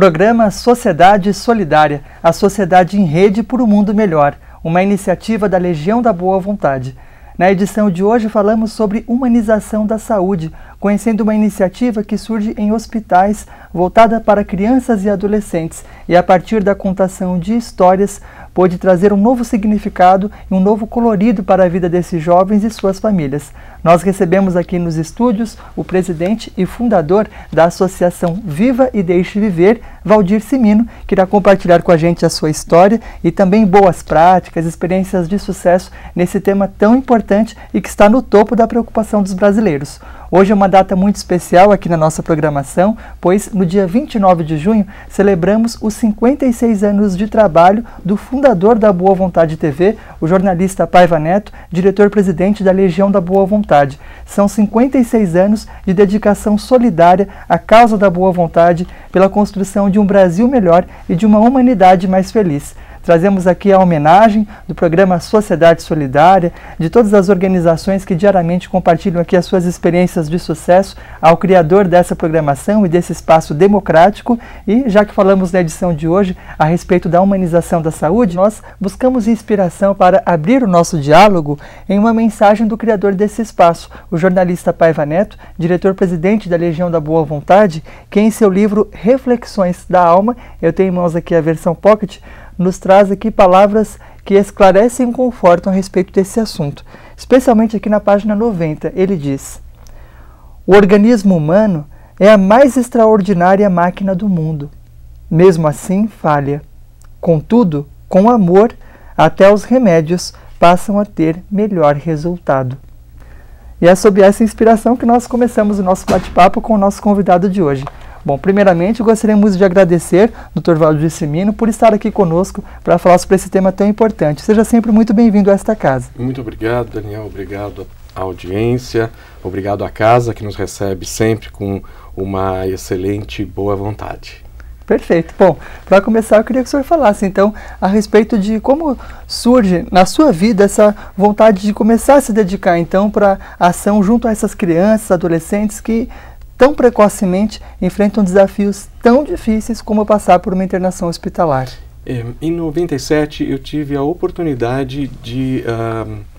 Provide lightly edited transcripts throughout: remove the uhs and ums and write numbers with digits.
Programa Sociedade Solidária, a sociedade em rede por um mundo melhor, uma iniciativa da Legião da Boa Vontade. Na edição de hoje falamos sobre humanização da saúde, conhecendo uma iniciativa que surge em hospitais voltada para crianças e adolescentes e a partir da contação de histórias pôde trazer um novo significado e um novo colorido para a vida desses jovens e suas famílias. Nós recebemos aqui nos estúdios o presidente e fundador da Associação Viva e Deixe Viver, Valdir Cimino, que irá compartilhar com a gente a sua história e também boas práticas, experiências de sucesso nesse tema tão importante e que está no topo da preocupação dos brasileiros. Hoje é uma data muito especial aqui na nossa programação, pois no dia 29 de junho celebramos os 56 anos de trabalho do fundador da Boa Vontade TV, o jornalista Paiva Neto, diretor-presidente da Legião da Boa Vontade. São 56 anos de dedicação solidária à causa da boa vontade pela construção de um Brasil melhor e de uma humanidade mais feliz. Trazemos aqui a homenagem do programa Sociedade Solidária, de todas as organizações que diariamente compartilham aqui as suas experiências de sucesso, ao criador dessa programação e desse espaço democrático. E já que falamos na edição de hoje a respeito da humanização da saúde, nós buscamos inspiração para abrir o nosso diálogo em uma mensagem do criador desse espaço, o jornalista Paiva Neto, diretor-presidente da Legião da Boa Vontade, que em seu livro Reflexões da Alma, eu tenho em mãos aqui a versão Pocket, nos traz aqui palavras que esclarecem e confortam a respeito desse assunto. Especialmente aqui na página 90, ele diz: o organismo humano é a mais extraordinária máquina do mundo. Mesmo assim, falha. Contudo, com amor, até os remédios passam a ter melhor resultado. E é sob essa inspiração que nós começamos o nosso bate-papo com o nosso convidado de hoje. Bom, primeiramente gostaríamos de agradecer ao Dr. Valdir Cimino por estar aqui conosco para falar sobre esse tema tão importante. Seja sempre muito bem-vindo a esta casa. Muito obrigado, Daniel. Obrigado à audiência, obrigado à casa que nos recebe sempre com uma excelente boa vontade. Perfeito. Bom, para começar eu queria que o senhor falasse então a respeito de como surge na sua vida essa vontade de começar a se dedicar então para a ação junto a essas crianças, adolescentes que tão precocemente enfrentam desafios tão difíceis como passar por uma internação hospitalar. Em 97 eu tive a oportunidade de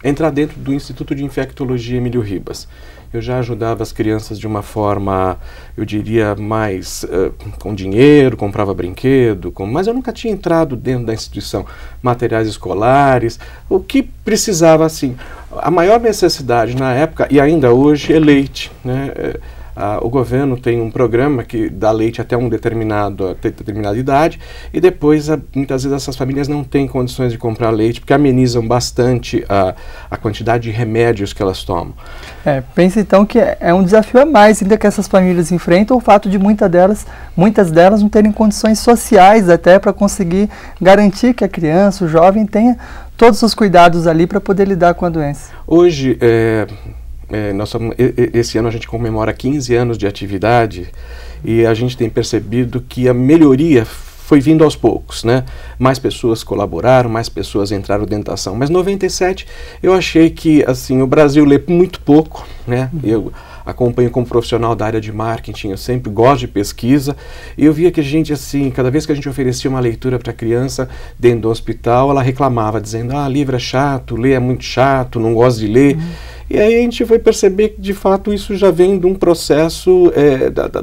entrar dentro do Instituto de Infectologia Emílio Ribas. Eu já ajudava as crianças de uma forma, eu diria, mais com dinheiro, comprava brinquedo, mas eu nunca tinha entrado dentro da instituição, materiais escolares, o que precisava assim. A maior necessidade na época, e ainda hoje, é leite, né? O governo tem um programa que dá leite até determinada idade e depois muitas vezes essas famílias não têm condições de comprar leite porque amenizam bastante a quantidade de remédios que elas tomam. Pensa então que é um desafio a mais ainda que essas famílias enfrentam, o fato de muitas delas não terem condições sociais até para conseguir garantir que a criança, o jovem todos os cuidados ali para poder lidar com a doença. Hoje, esse ano a gente comemora 15 anos de atividade e a gente tem percebido que a melhoria foi vindo aos poucos, né? Mais pessoas colaboraram, mais pessoas entraram dentro da ação. Mas em 97 eu achei que assim, o Brasil lê muito pouco, né? Eu acompanho como profissional da área de marketing, eu sempre gosto de pesquisa, e eu via que a gente, assim, cada vez que a gente oferecia uma leitura para a criança dentro do hospital, ela reclamava, dizendo, livro é chato, ler é muito chato, não gosto de ler. E aí a gente foi perceber que, de fato, isso já vem de um processo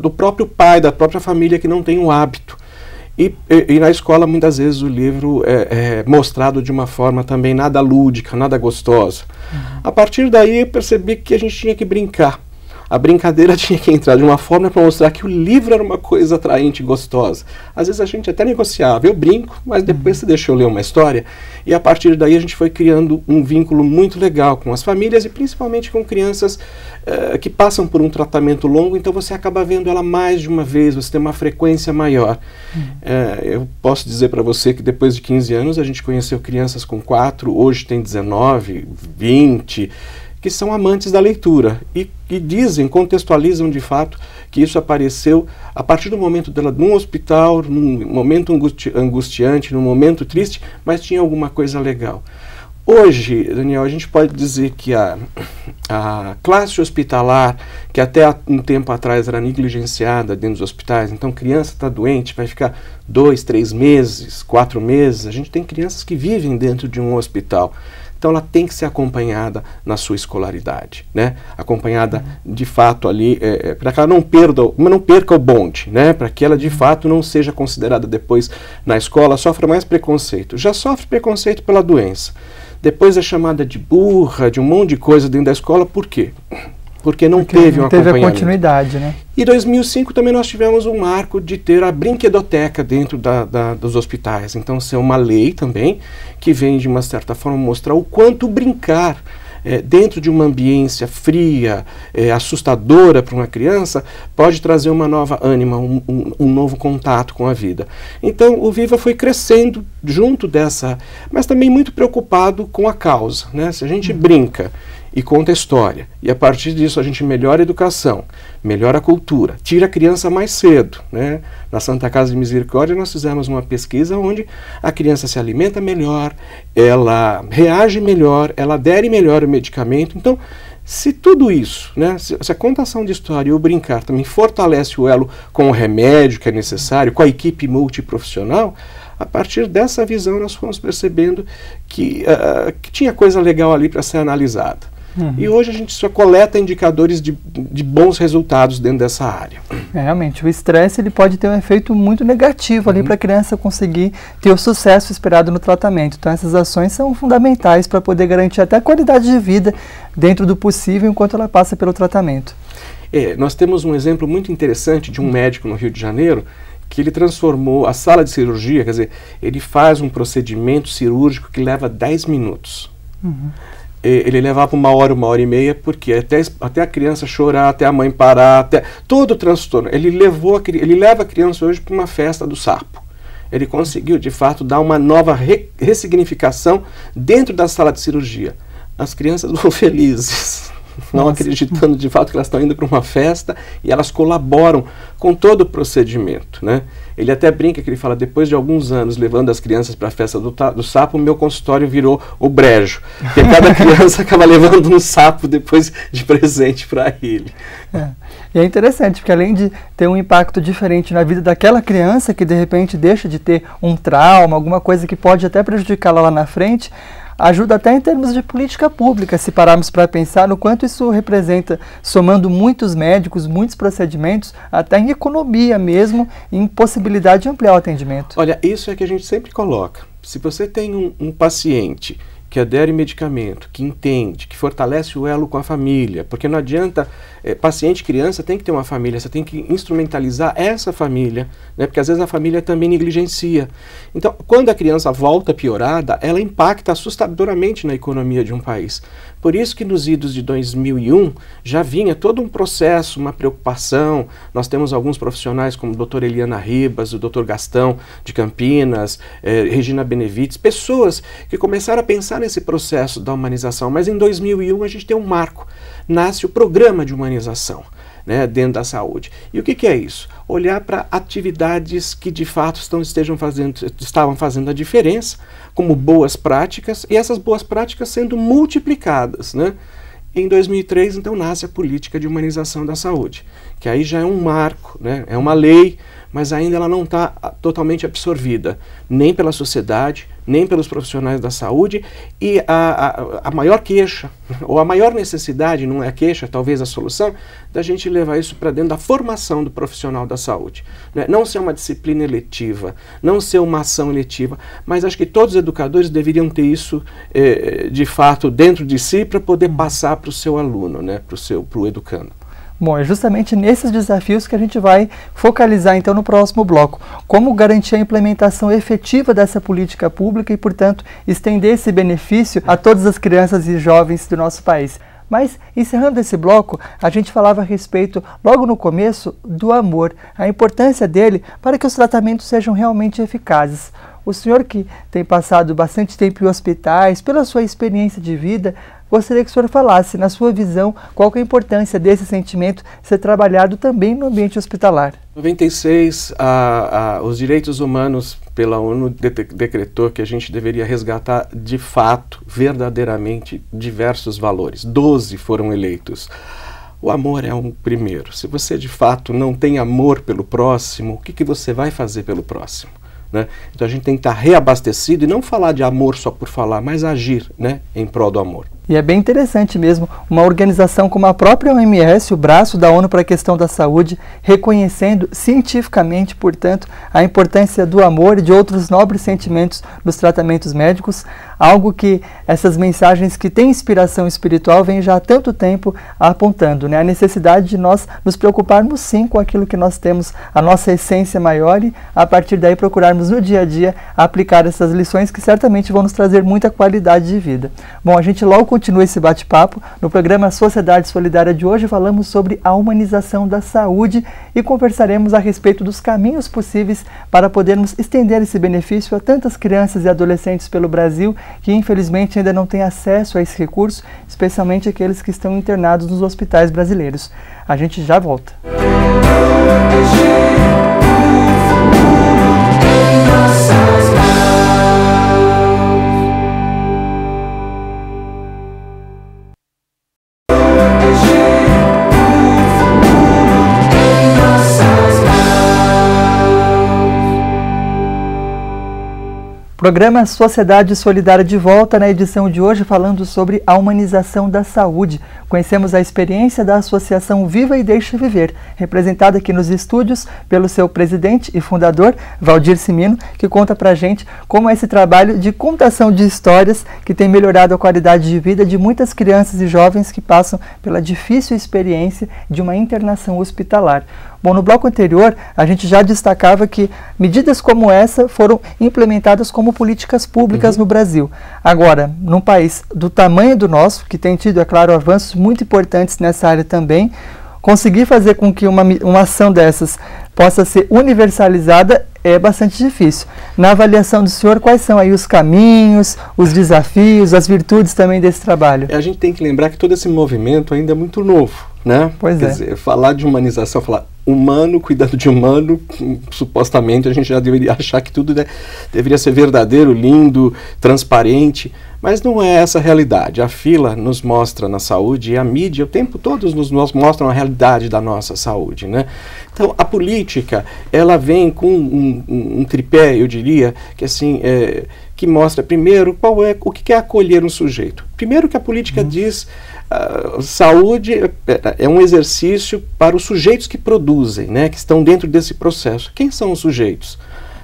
do próprio pai, da própria família que não tem o hábito. E na escola, muitas vezes, o livro é mostrado de uma forma também nada lúdica, nada gostosa. A partir daí, eu percebi que a gente tinha que brincar. A brincadeira tinha que entrar de uma forma para mostrar que o livro era uma coisa atraente e gostosa. Às vezes a gente até negociava, eu brinco, mas depois você deixa eu ler uma história. E a partir daí a gente foi criando um vínculo muito legal com as famílias e principalmente com crianças que passam por um tratamento longo, então você acaba vendo ela mais de uma vez, você tem uma frequência maior. Eu posso dizer para você que depois de 15 anos a gente conheceu crianças com 4, hoje tem 19, 20... que são amantes da leitura e dizem, contextualizam de fato que isso apareceu a partir do momento dela num hospital, num momento angustiante, num momento triste, mas tinha alguma coisa legal. Hoje, Daniel, a gente pode dizer que a classe hospitalar, que até um tempo atrás era negligenciada dentro dos hospitais, então criança está doente, vai ficar 2, 3 meses, 4 meses, a gente tem crianças que vivem dentro de um hospital. Então ela tem que ser acompanhada na sua escolaridade, né? Acompanhada de fato ali, para que ela não perca o bonde, né? Para que ela de fato não seja considerada depois na escola, sofra mais preconceito. Já sofre preconceito pela doença. Depois é chamada de burra, de um monte de coisa dentro da escola, por quê? Porque não teve um acompanhamento. Teve a continuidade, né? E em 2005 também nós tivemos um marco de ter a brinquedoteca dentro dos hospitais. Então, ser uma lei também que vem, de uma certa forma, mostrar o quanto brincar dentro de uma ambiência fria, assustadora para uma criança, pode trazer uma nova ânima, um novo contato com a vida. Então, o Viva foi crescendo junto dessa, mas também muito preocupado com a causa, né? Se a gente brinca e conta a história, e a partir disso a gente melhora a educação, melhora a cultura, tira a criança mais cedo, né? Na Santa Casa de Misericórdia nós fizemos uma pesquisa onde a criança se alimenta melhor, ela reage melhor, ela adere melhor ao medicamento. Então, se tudo isso, né, se a contação de história e o brincar também fortalece o elo com o remédio que é necessário, com a equipe multiprofissional, a partir dessa visão nós fomos percebendo que tinha coisa legal ali para ser analisada. E hoje a gente só coleta indicadores de bons resultados dentro dessa área. Realmente, o estresse ele pode ter um efeito muito negativo ali para a criança conseguir ter o sucesso esperado no tratamento. Então essas ações são fundamentais para poder garantir até a qualidade de vida dentro do possível enquanto ela passa pelo tratamento. Nós temos um exemplo muito interessante de um médico no Rio de Janeiro que ele transformou a sala de cirurgia, quer dizer, ele faz um procedimento cirúrgico que leva 10 minutos. Ele levava 1 hora, 1h30, porque até a criança chorar, até a mãe parar, até todo o transtorno. Ele leva a criança hoje para uma festa do sapo. Ele conseguiu, de fato, dar uma nova ressignificação dentro da sala de cirurgia. As crianças vão felizes, não acreditando de fato que elas estão indo para uma festa, e elas colaboram com todo o procedimento, né? Ele até brinca que ele fala, depois de alguns anos levando as crianças para a festa do sapo, o meu consultório virou o brejo, porque cada criança acaba levando um sapo depois de presente para ele. E é interessante, porque além de ter um impacto diferente na vida daquela criança, que de repente deixa de ter um trauma, alguma coisa que pode até prejudicá-la lá na frente, ajuda até em termos de política pública, se pararmos para pensar no quanto isso representa, somando muitos médicos, muitos procedimentos, até em economia mesmo, em possibilidade de ampliar o atendimento. Olha, isso é que a gente sempre coloca. Se você tem um paciente que adere medicamento, que entende, que fortalece o elo com a família, porque não adianta, paciente criança tem que ter uma família, você tem que instrumentalizar essa família, né, porque às vezes a família também negligencia. Então, quando a criança volta piorada, ela impacta assustadoramente na economia de um país. Por isso que nos idos de 2001 já vinha todo um processo, uma preocupação. Nós temos alguns profissionais como a doutora Eliana Ribas, o doutor Gastão de Campinas, Regina Benevides, pessoas que começaram a pensar nesse processo da humanização. Mas em 2001 a gente tem um marco, nasce o Programa de Humanização, né, dentro da saúde. E o que é isso? Olhar para atividades que de fato estavam fazendo a diferença, como boas práticas, e essas boas práticas sendo multiplicadas, né? Em 2003, então, nasce a Política de Humanização da Saúde, que aí já é um marco, né? É uma lei, mas ainda ela não está totalmente absorvida, nem pela sociedade, nem pelos profissionais da saúde, e a maior queixa, ou a maior necessidade, não é a queixa, talvez a solução, da gente levar isso para dentro da formação do profissional da saúde. Né? Não ser uma disciplina eletiva, não ser uma ação eletiva, mas acho que todos os educadores deveriam ter isso, de fato, dentro de si, para poder passar para o seu aluno, né? Para o educando. Bom, é justamente nesses desafios que a gente vai focalizar então no próximo bloco. Como garantir a implementação efetiva dessa política pública e, portanto, estender esse benefício a todas as crianças e jovens do nosso país. Mas, encerrando esse bloco, a gente falava a respeito, logo no começo, do amor, a importância dele para que os tratamentos sejam realmente eficazes. O senhor que tem passado bastante tempo em hospitais, pela sua experiência de vida, gostaria que o senhor falasse, na sua visão, qual que é a importância desse sentimento ser trabalhado também no ambiente hospitalar. Em 96, os direitos humanos pela ONU decretou que a gente deveria resgatar de fato, verdadeiramente, diversos valores. 12 foram eleitos. O amor é um primeiro. Se você de fato não tem amor pelo próximo, o que você vai fazer pelo próximo? Né? Então a gente tem que estar reabastecido e não falar de amor só por falar, mas agir, né, em prol do amor. E é bem interessante mesmo, uma organização como a própria OMS, o braço da ONU para a questão da saúde, reconhecendo cientificamente, portanto, a importância do amor e de outros nobres sentimentos nos tratamentos médicos, algo que essas mensagens que têm inspiração espiritual vêm já há tanto tempo apontando, né? A necessidade de nós nos preocuparmos sim com aquilo que nós temos, a nossa essência maior, e a partir daí procurarmos no dia a dia aplicar essas lições que certamente vão nos trazer muita qualidade de vida. Bom, a gente logo continua esse bate-papo. No programa Sociedade Solidária de hoje falamos sobre a humanização da saúde e conversaremos a respeito dos caminhos possíveis para podermos estender esse benefício a tantas crianças e adolescentes pelo Brasil que infelizmente ainda não têm acesso a esse recurso, especialmente aqueles que estão internados nos hospitais brasileiros. A gente já volta. Programa Sociedade Solidária de volta, na edição de hoje falando sobre a humanização da saúde. Conhecemos a experiência da Associação Viva e Deixa Viver, representada aqui nos estúdios pelo seu presidente e fundador, Valdir Cimino, que conta pra gente como é esse trabalho de contação de histórias que tem melhorado a qualidade de vida de muitas crianças e jovens que passam pela difícil experiência de uma internação hospitalar. Bom, no bloco anterior, a gente já destacava que medidas como essa foram implementadas como políticas públicas no Brasil. Agora, num país do tamanho do nosso, que tem tido, é claro, avanços muito importantes nessa área também, conseguir fazer com que uma ação dessas possa ser universalizada é bastante difícil. Na avaliação do senhor, quais são aí os caminhos, os desafios, as virtudes também desse trabalho? A gente tem que lembrar que todo esse movimento ainda é muito novo, né? Pois Quer dizer, falar de humanização, falar humano cuidando de humano, supostamente a gente já deveria achar que tudo deveria ser verdadeiro, lindo, transparente, mas não é essa a realidade. A fila nos mostra na saúde e a mídia o tempo todo nos mostram a realidade da nossa saúde, né? Então a política, ela vem com um tripé, eu diria, que assim, que mostra primeiro o que é acolher um sujeito. Primeiro que a política diz saúde é um exercício para os sujeitos que produzem, né, que estão dentro desse processo. Quem são os sujeitos?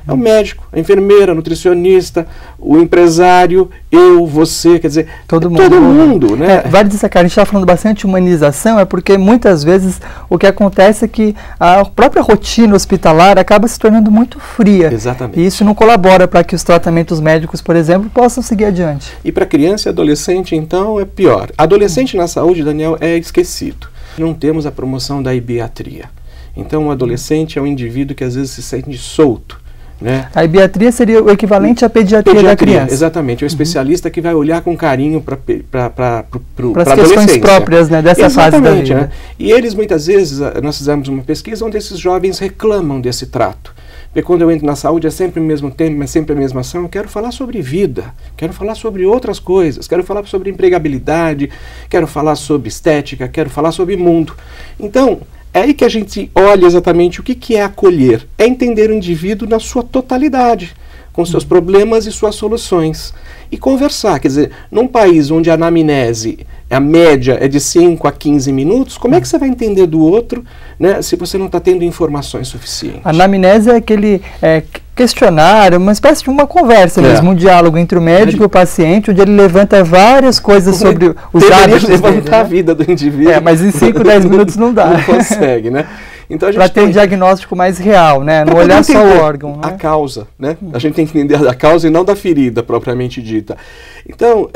É o médico, a enfermeira, a nutricionista, o empresário, eu, você, quer dizer, todo mundo, né? Vale destacar, a gente está falando bastante de humanização, é porque muitas vezes o que acontece é que a própria rotina hospitalar acaba se tornando muito fria. Exatamente. E isso não colabora para que os tratamentos médicos, por exemplo, possam seguir adiante. E para criança e adolescente, então, é pior. Adolescente na saúde, Daniel, é esquecido. Não temos a promoção da ibiatria. Então, o adolescente é um indivíduo que às vezes se sente solto, né? A ibiatria seria o equivalente à pediatria da criança. Exatamente, é o especialista que vai olhar com carinho para as questões próprias, né, dessa fase da vida. Né? E eles, muitas vezes, nós fizemos uma pesquisa onde esses jovens reclamam desse trato. Porque quando eu entro na saúde é sempre o mesmo tema, é sempre a mesma ação. Eu quero falar sobre vida, quero falar sobre outras coisas, quero falar sobre empregabilidade, quero falar sobre estética, quero falar sobre mundo. Então, é aí que a gente olha exatamente o que é acolher. É entender o indivíduo na sua totalidade, com seus problemas e suas soluções. E conversar, quer dizer, num país onde a anamnese, a média é de 5 a 15 minutos, como é que você vai entender do outro, né, se você não está tendo informações suficientes? A anamnese é aquele questionário, uma espécie de uma conversa mesmo, um diálogo entre o médico e o paciente, onde ele levanta várias coisas sobre os hábitos dele, levantar a vida do indivíduo. Mas em 5, 10 minutos não dá. Não consegue, né? Então para ter um diagnóstico mais real, né? Não olhar só o órgão. A causa, né? A gente tem que entender da causa e não da ferida propriamente dita. Então,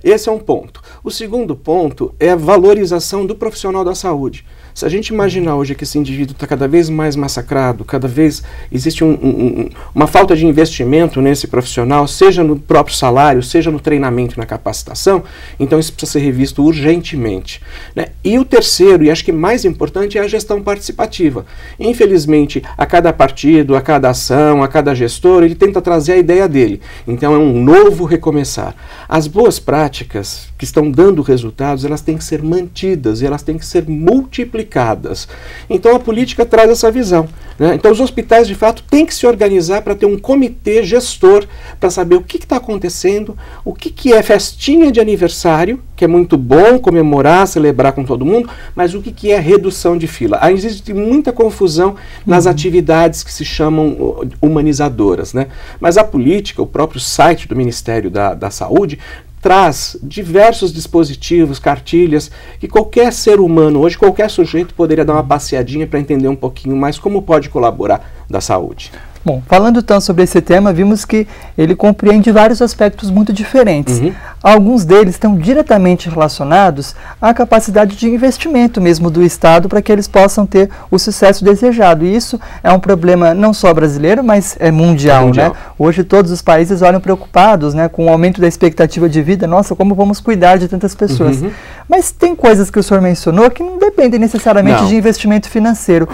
esse é um ponto. O segundo ponto é a valorização do profissional da saúde. Se a gente imaginar hoje que esse indivíduo está cada vez mais massacrado, cada vez existe uma falta de investimento nesse profissional, seja no próprio salário, seja no treinamento e na capacitação, então isso precisa ser revisto urgentemente, né? E o terceiro, e acho que mais importante, é a gestão participativa. Infelizmente, a cada partido, a cada ação, a cada gestor, ele tenta trazer a ideia dele. Então é um novo recomeçar. As boas práticas que estão dando resultados, elas têm que ser mantidas e elas têm que ser multiplicadas. Então a política traz essa visão, né? Então os hospitais de fato têm que se organizar para ter um comitê gestor para saber o que está acontecendo, o que é festinha de aniversário, que é muito bom comemorar, celebrar com todo mundo, mas o que é redução de fila. Aí existe muita confusão nas atividades que se chamam humanizadoras, né? Mas a política, o próprio site do Ministério da Saúde, traz diversos dispositivos, cartilhas, que qualquer ser humano, hoje qualquer sujeito poderia dar uma passeadinha para entender um pouquinho mais como pode colaborar da saúde. Bom, falando tanto sobre esse tema, vimos que ele compreende vários aspectos muito diferentes. Alguns deles estão diretamente relacionados à capacidade de investimento mesmo do Estado para que eles possam ter o sucesso desejado. E isso é um problema não só brasileiro, mas é mundial, né? Hoje todos os países olham preocupados, né, com o aumento da expectativa de vida. Nossa, como vamos cuidar de tantas pessoas? Mas tem coisas que o senhor mencionou que não dependem necessariamente de investimento financeiro.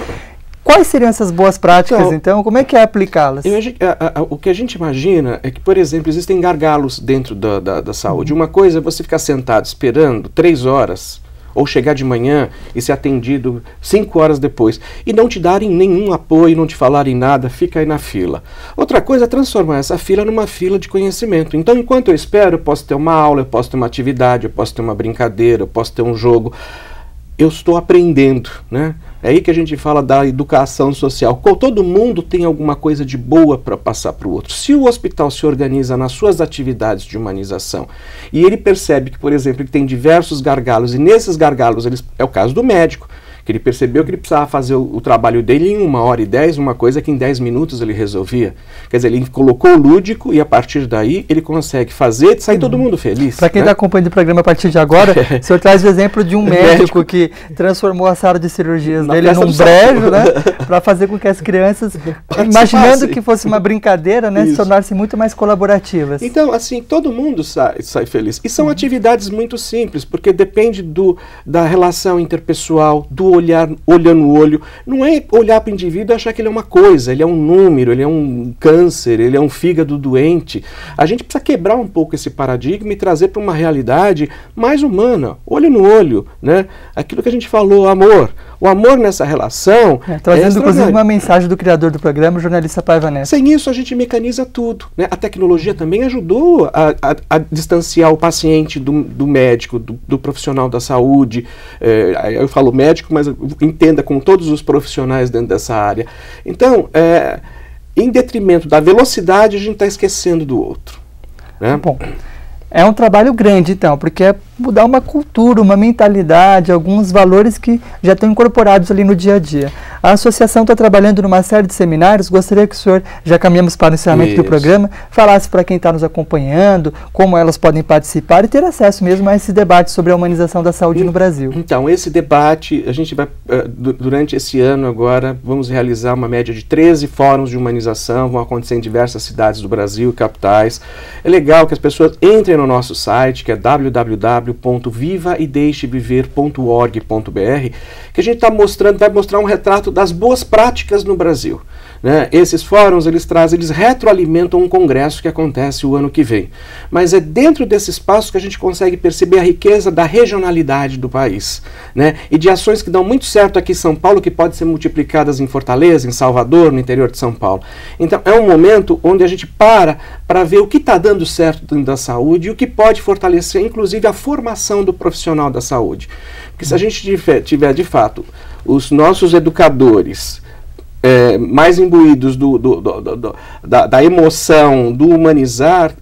Quais seriam essas boas práticas, então? Como é que é aplicá-las? O que a gente imagina é que, por exemplo, existem gargalos dentro da saúde. Uma coisa é você ficar sentado esperando 3 horas, ou chegar de manhã e ser atendido 5 horas depois, e não te darem nenhum apoio, não te falarem nada, fica aí na fila. Outra coisa é transformar essa fila numa fila de conhecimento. Então, enquanto eu espero, eu posso ter uma aula, eu posso ter uma atividade, eu posso ter uma brincadeira, eu posso ter um jogo. Eu estou aprendendo, né? É aí que a gente fala da educação social. Todo mundo tem alguma coisa de boa para passar para o outro. Se o hospital se organiza nas suas atividades de humanização e ele percebe que, por exemplo, ele tem diversos gargalos, e nesses gargalos, é o caso do médico, que ele percebeu que ele precisava fazer o trabalho dele em 1h10, uma coisa que em 10 minutos ele resolvia. Quer dizer, ele colocou o lúdico e a partir daí ele consegue fazer, sair todo mundo feliz. Para quem está acompanhando o programa a partir de agora, o senhor traz o exemplo de um médico que transformou a sala de cirurgias dele num brejo, né, para fazer com que as crianças, imaginando que fosse uma brincadeira, né, se tornassem muito mais colaborativas. Então, assim, todo mundo sai feliz. E são atividades muito simples, porque depende da relação interpessoal, do olhar no olho. Não é olhar para o indivíduo e achar que ele é uma coisa, ele é um número, ele é um câncer, ele é um fígado doente. A gente precisa quebrar um pouco esse paradigma e trazer para uma realidade mais humana, olho no olho, né? Aquilo que a gente falou, amor. O amor nessa relação... trazendo inclusive uma mensagem do criador do programa, o jornalista Paiva Neto. Sem isso a gente mecaniza tudo, né? A tecnologia também ajudou a distanciar o paciente do médico, do profissional da saúde. Eu falo médico, mas entenda com todos os profissionais dentro dessa área. Então, em detrimento da velocidade, a gente está esquecendo do outro, né? Bom, é um trabalho grande, então, porque é mudar uma cultura, uma mentalidade, alguns valores que já estão incorporados ali no dia a dia. A associação está trabalhando numa série de seminários. Gostaria que o senhor, já caminhamos para o encerramento do programa, falasse para quem está nos acompanhando, como elas podem participar e ter acesso mesmo a esse debate sobre a humanização da saúde no Brasil. Então, esse debate, a gente vai, durante esse ano agora, vamos realizar uma média de 13 fóruns de humanização, vão acontecer em diversas cidades do Brasil, capitais. É legal que as pessoas entrem no nosso site, que é www.vivaedeixeviver.org.br, que a gente vai mostrar um retrato das boas práticas no Brasil, né? Esses fóruns, eles retroalimentam um congresso que acontece o ano que vem. Mas é dentro desse espaço que a gente consegue perceber a riqueza da regionalidade do país, né? E de ações que dão muito certo aqui em São Paulo, que podem ser multiplicadas em Fortaleza, em Salvador, no interior de São Paulo. Então, é um momento onde a gente para ver o que está dando certo dentro da saúde e o que pode fortalecer, inclusive, a formação do profissional da saúde. Porque se a gente tiver, de fato, os nossos educadores mais imbuídos da emoção, do humanizar,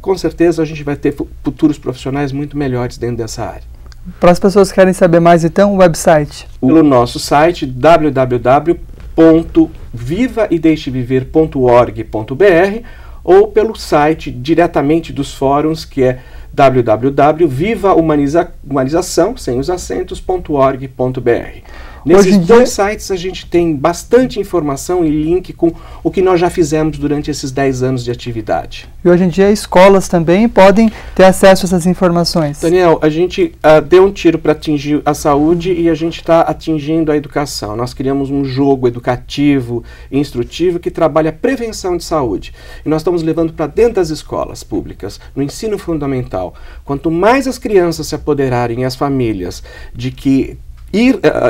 com certeza a gente vai ter futuros profissionais muito melhores dentro dessa área. Para as pessoas que querem saber mais, então, o website? Pelo nosso site, www.vivaedeixeviver.org.br, ou pelo site diretamente dos fóruns, que é www.vivahumanização, sem os acentos.org.br. Nesses dois sites a gente tem bastante informação e link com o que nós já fizemos durante esses 10 anos de atividade. E hoje em dia escolas também podem ter acesso a essas informações. Daniel, a gente deu um tiro para atingir a saúde e a gente está atingindo a educação. Nós criamos um jogo educativo e instrutivo que trabalha a prevenção de saúde. E nós estamos levando para dentro das escolas públicas, no ensino fundamental. Quanto mais as crianças se apoderarem, as famílias, de que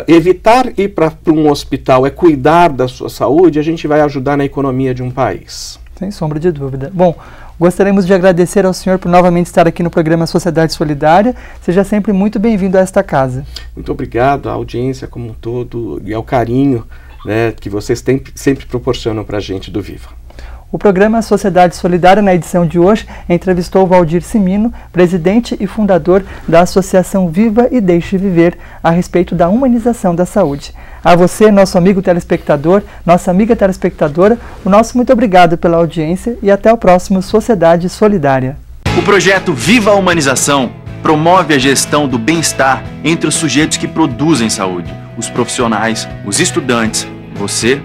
evitar ir para um hospital é cuidar da sua saúde, a gente vai ajudar na economia de um país. Sem sombra de dúvida. Bom, gostaríamos de agradecer ao senhor por novamente estar aqui no programa Sociedade Solidária. Seja sempre muito bem-vindo a esta casa. Muito obrigado à audiência como um todo e ao carinho, né, que vocês sempre proporcionam para a gente do Viva. O programa Sociedade Solidária, na edição de hoje, entrevistou Valdir Cimino, presidente e fundador da Associação Viva e Deixe Viver, a respeito da humanização da saúde. A você, nosso amigo telespectador, nossa amiga telespectadora, o nosso muito obrigado pela audiência e até o próximo Sociedade Solidária. O projeto Viva a Humanização promove a gestão do bem-estar entre os sujeitos que produzem saúde, os profissionais, os estudantes, você,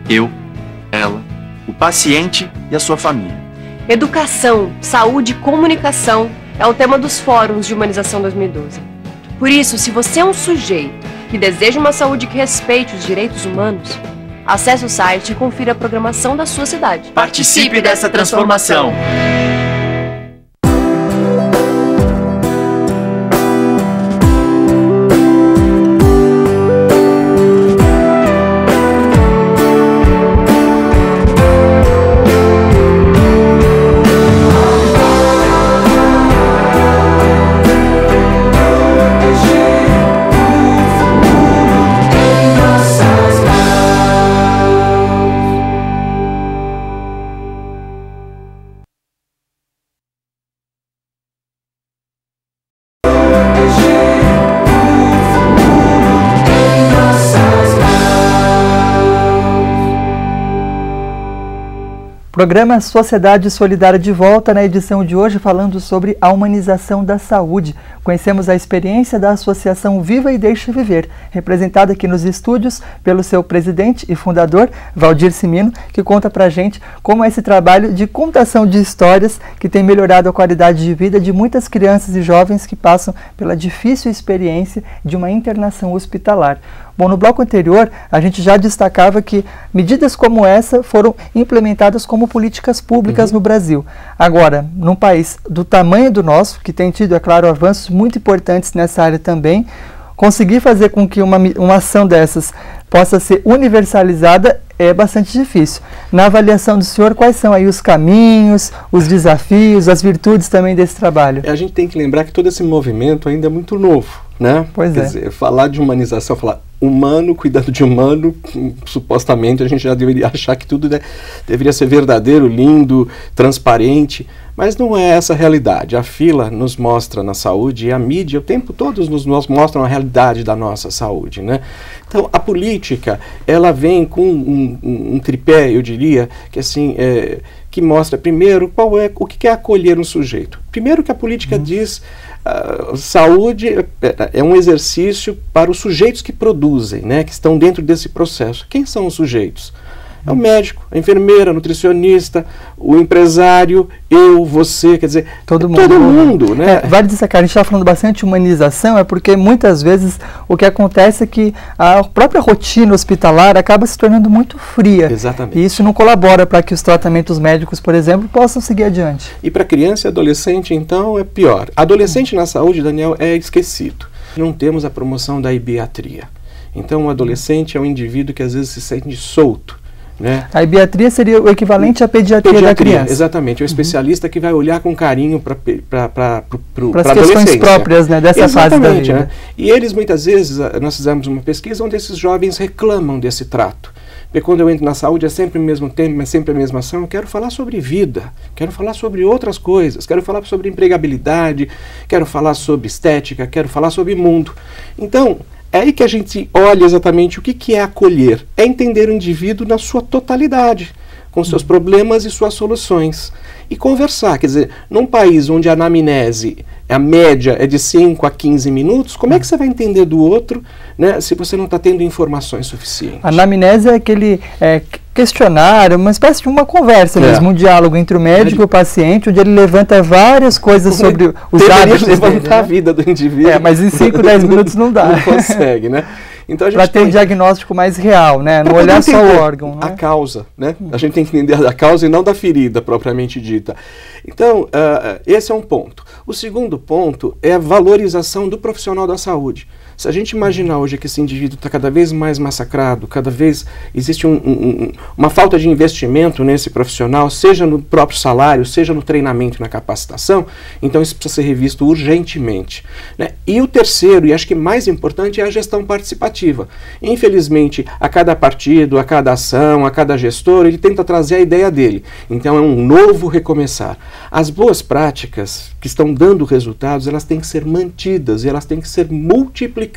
eu, ela, o paciente e a sua família. Educação, saúde e comunicação é o tema dos fóruns de humanização 2012. Por isso, se você é um sujeito que deseja uma saúde que respeite os direitos humanos, acesse o site e confira a programação da sua cidade. Participe dessa transformação! Programa Sociedade Solidária de volta, na edição de hoje falando sobre a humanização da saúde. Conhecemos a experiência da Associação Viva e Deixe Viver, representada aqui nos estúdios pelo seu presidente e fundador, Valdir Cimino, que conta pra gente como é esse trabalho de contação de histórias que tem melhorado a qualidade de vida de muitas crianças e jovens que passam pela difícil experiência de uma internação hospitalar. Bom, no bloco anterior, a gente já destacava que medidas como essa foram implementadas como políticas públicas no Brasil. Agora, num país do tamanho do nosso, que tem tido, é claro, avanços muito importantes nessa área também, conseguir fazer com que uma ação dessas possa ser universalizada é bastante difícil. Na avaliação do senhor, quais são aí os caminhos, os desafios, as virtudes também desse trabalho? A gente tem que lembrar que todo esse movimento ainda é muito novo, né? Pois Quer dizer, falar de humanização, falar humano cuidando de humano, supostamente a gente já deveria achar que tudo deveria ser verdadeiro, lindo, transparente, mas não é essa a realidade. A fila nos mostra na saúde e a mídia o tempo todo nos mostram a realidade da nossa saúde, né? Então a política, ela vem com um tripé, eu diria, que assim, que mostra primeiro o que é acolher um sujeito. Primeiro que a política diz saúde é um exercício para os sujeitos que produzem, né, que estão dentro desse processo. Quem são os sujeitos? É o médico, a enfermeira, a nutricionista, o empresário, eu, você, quer dizer, todo mundo, né? Vale destacar, a gente está falando bastante de humanização, é porque muitas vezes o que acontece é que a própria rotina hospitalar acaba se tornando muito fria. Exatamente. E isso não colabora para que os tratamentos médicos, por exemplo, possam seguir adiante. E para criança e adolescente, então, é pior. Adolescente na saúde, Daniel, é esquecido. Não temos a promoção da ibiatria. Então, o adolescente é um indivíduo que às vezes se sente solto. Né? A ibiatria seria o equivalente à pediatria da criança. Exatamente, é o especialista que vai olhar com carinho para as questões próprias, né, dessa fase da vida. Né? E eles, muitas vezes, nós fizemos uma pesquisa onde esses jovens reclamam desse trato. Porque quando eu entro na saúde é sempre o mesmo tempo, é sempre a mesma ação. Eu quero falar sobre vida, quero falar sobre outras coisas, quero falar sobre empregabilidade, quero falar sobre estética, quero falar sobre mundo. Então, é aí que a gente olha exatamente o que é acolher. É entender o indivíduo na sua totalidade, com seus problemas e suas soluções. E conversar, quer dizer, num país onde a anamnese a média é de 5 a 15 minutos, como é que você vai entender do outro, né, se você não está tendo informações suficientes? A anamnese é aquele questionário, uma espécie de uma conversa mesmo, um diálogo entre o médico e o paciente, onde ele levanta várias coisas sobre os hábitos dele, levantar a vida do indivíduo. Mas em 5, 10 minutos não dá. Não consegue, né? Então, para ter um diagnóstico mais real, né? Não olhar só o órgão. A causa, né? A gente tem que entender a causa e não da ferida propriamente dita. Então, esse é um ponto. O segundo ponto é a valorização do profissional da saúde. Se a gente imaginar hoje que esse indivíduo está cada vez mais massacrado, cada vez existe uma falta de investimento nesse profissional, seja no próprio salário, seja no treinamento e na capacitação, então isso precisa ser revisto urgentemente, né? E o terceiro, e acho que mais importante, é a gestão participativa. Infelizmente, a cada partido, a cada ação, a cada gestor, ele tenta trazer a ideia dele. Então é um novo recomeçar. As boas práticas que estão dando resultados, elas têm que ser mantidas e elas têm que ser multiplicadas.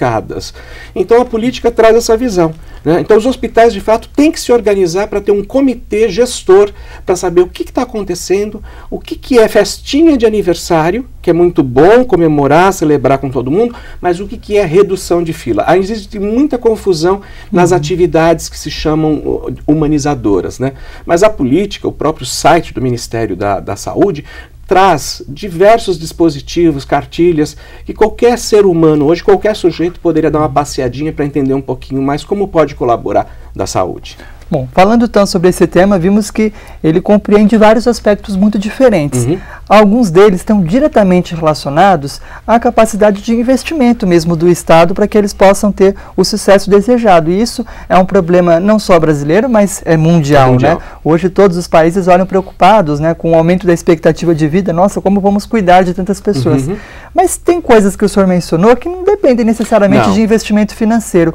Então a política traz essa visão, né? Então os hospitais de fato têm que se organizar para ter um comitê gestor para saber o que está acontecendo, o que é festinha de aniversário, que é muito bom comemorar, celebrar com todo mundo, mas o que é redução de fila. Aí existe muita confusão nas atividades que se chamam humanizadoras, né? Mas a política, o próprio site do Ministério da Saúde, traz diversos dispositivos, cartilhas, que qualquer ser humano, hoje qualquer sujeito poderia dar uma passeadinha para entender um pouquinho mais como pode colaborar da saúde. Bom, falando então sobre esse tema, vimos que ele compreende vários aspectos muito diferentes. Alguns deles estão diretamente relacionados à capacidade de investimento mesmo do Estado para que eles possam ter o sucesso desejado. E isso é um problema não só brasileiro, mas é mundial, né? Hoje todos os países olham preocupados, né, com o aumento da expectativa de vida. Nossa, como vamos cuidar de tantas pessoas? Mas tem coisas que o senhor mencionou que não dependem necessariamente de investimento financeiro.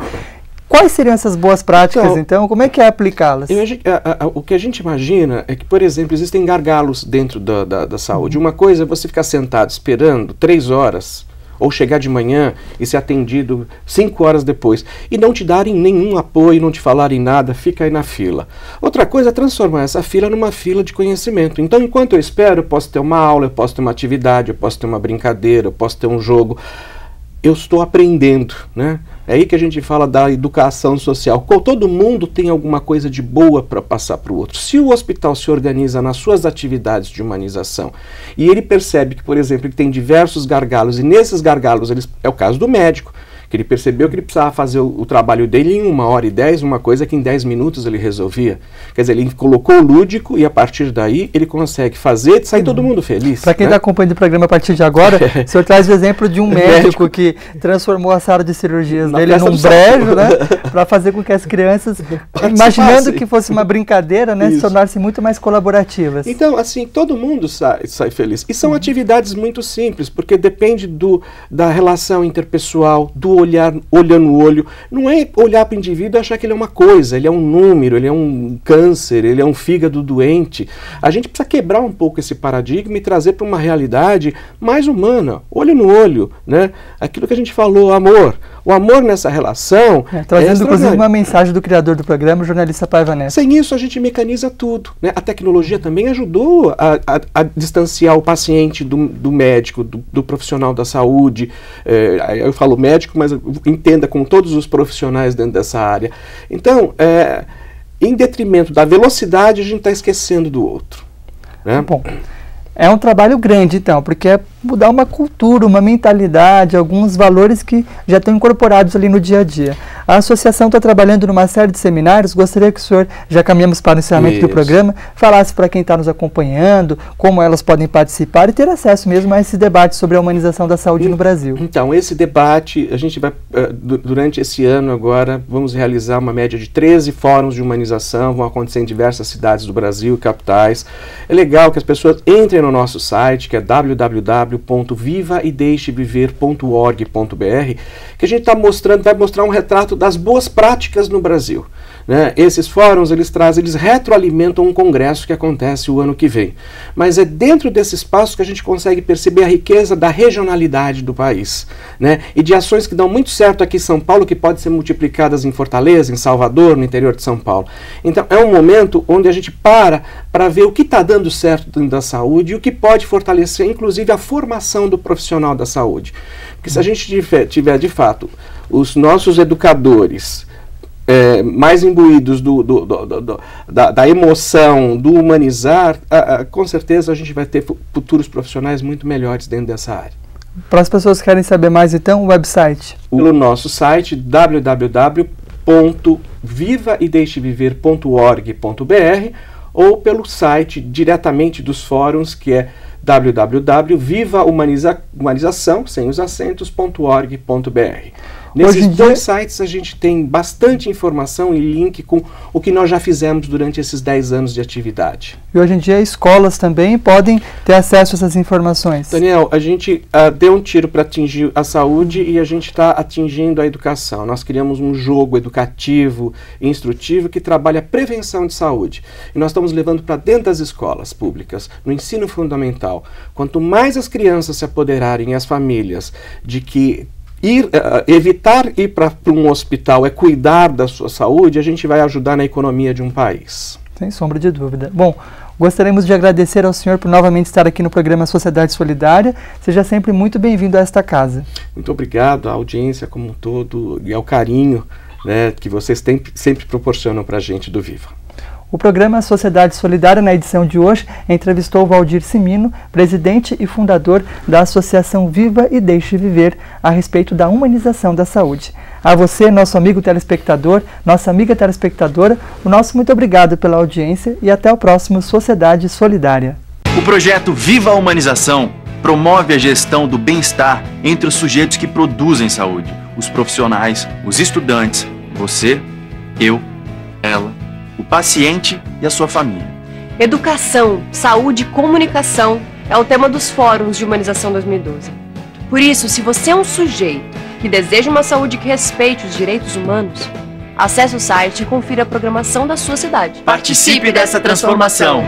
Quais seriam essas boas práticas, então? Como é que é aplicá-las? O que a gente imagina é que, por exemplo, existem gargalos dentro da saúde. Uma coisa é você ficar sentado esperando 3 horas, ou chegar de manhã e ser atendido 5 horas depois, e não te darem nenhum apoio, não te falarem nada, fica aí na fila. Outra coisa é transformar essa fila numa fila de conhecimento. Então, enquanto eu espero, eu posso ter uma aula, eu posso ter uma atividade, eu posso ter uma brincadeira, eu posso ter um jogo. Eu estou aprendendo, né? É aí que a gente fala da educação social. Todo mundo tem alguma coisa de boa para passar para o outro. Se o hospital se organiza nas suas atividades de humanização e ele percebe que, por exemplo, ele tem diversos gargalos, e nesses gargalos, é o caso do médico, que ele percebeu que ele precisava fazer o trabalho dele em 1h10, uma coisa que em 10 minutos ele resolvia. Quer dizer, ele colocou o lúdico e a partir daí ele consegue fazer e sair todo mundo feliz. Para quem está acompanhando o programa a partir de agora, o senhor traz o exemplo de um médico que transformou a sala de cirurgias dele num brejo, né, para fazer com que as crianças, imaginando que fosse uma brincadeira, né, se tornassem muito mais colaborativas. Então, assim, todo mundo sai feliz. E são atividades muito simples, porque depende da relação interpessoal, do olhar no olho. Não é olhar para o indivíduo e achar que ele é uma coisa, ele é um número, ele é um câncer, ele é um fígado doente. A gente precisa quebrar um pouco esse paradigma e trazer para uma realidade mais humana, olho no olho, né? Aquilo que a gente falou, amor. O amor nessa relação... trazendo inclusive uma mensagem do criador do programa, o jornalista Paiva Neto. Sem isso a gente mecaniza tudo, né? A tecnologia também ajudou a distanciar o paciente do médico, do profissional da saúde. Eu falo médico, mas entenda com todos os profissionais dentro dessa área. Então, em detrimento da velocidade, a gente está esquecendo do outro, né? Bom, é um trabalho grande, então, porque é mudar uma cultura, uma mentalidade, alguns valores que já estão incorporados ali no dia a dia. A associação está trabalhando numa série de seminários. Gostaria que o senhor, já caminhamos para o encerramento do programa, falasse para quem está nos acompanhando, como elas podem participar e ter acesso mesmo a esse debate sobre a humanização da saúde no Brasil. Então, esse debate, a gente vai, durante esse ano agora, vamos realizar uma média de 13 fóruns de humanização, vão acontecer em diversas cidades do Brasil, capitais. É legal que as pessoas entrem no nosso site, que é www.vivaideixeviver.org.br, que a gente vai mostrar um retrato das boas práticas no Brasil, né? Esses fóruns, eles retroalimentam um congresso que acontece o ano que vem. Mas é dentro desse espaço que a gente consegue perceber a riqueza da regionalidade do país, né? E de ações que dão muito certo aqui em São Paulo, que podem ser multiplicadas em Fortaleza, em Salvador, no interior de São Paulo. Então, é um momento onde a gente para ver o que está dando certo dentro da saúde e o que pode fortalecer, inclusive, a formação do profissional da saúde. Porque se a gente tiver, de fato, os nossos educadores mais imbuídos da emoção, do humanizar, com certeza a gente vai ter futuros profissionais muito melhores dentro dessa área. Para as pessoas que querem saber mais, então, o website? Pelo nosso site, www.vivaideixeviver.org.br, ou pelo site diretamente dos fóruns, que é www.vivaumanização, sem os acentos.org.br. Nesses dois sites a gente tem bastante informação e link com o que nós já fizemos durante esses 10 anos de atividade. E hoje em dia escolas também podem ter acesso a essas informações. Daniel, a gente deu um tiro para atingir a saúde e a gente está atingindo a educação. Nós criamos um jogo educativo e instrutivo que trabalha a prevenção de saúde. E nós estamos levando para dentro das escolas públicas, no ensino fundamental. Quanto mais as crianças se apoderarem, as famílias, de que evitar ir para um hospital é cuidar da sua saúde, a gente vai ajudar na economia de um país. Sem sombra de dúvida. Bom, gostaríamos de agradecer ao senhor por novamente estar aqui no programa Sociedade Solidária. Seja sempre muito bem-vindo a esta casa. Muito obrigado à audiência como um todo e ao carinho, né, que vocês sempre proporcionam para a gente do Viva. O programa Sociedade Solidária, na edição de hoje, entrevistou Valdir Cimino, presidente e fundador da Associação Viva e Deixe Viver, a respeito da humanização da saúde. A você, nosso amigo telespectador, nossa amiga telespectadora, o nosso muito obrigado pela audiência e até o próximo Sociedade Solidária. O projeto Viva a Humanização promove a gestão do bem-estar entre os sujeitos que produzem saúde, os profissionais, os estudantes, você, eu, ela, o paciente e a sua família. Educação, saúde e comunicação é o tema dos fóruns de humanização 2012. Por isso, se você é um sujeito que deseja uma saúde que respeite os direitos humanos, acesse o site e confira a programação da sua cidade. Participe dessa transformação!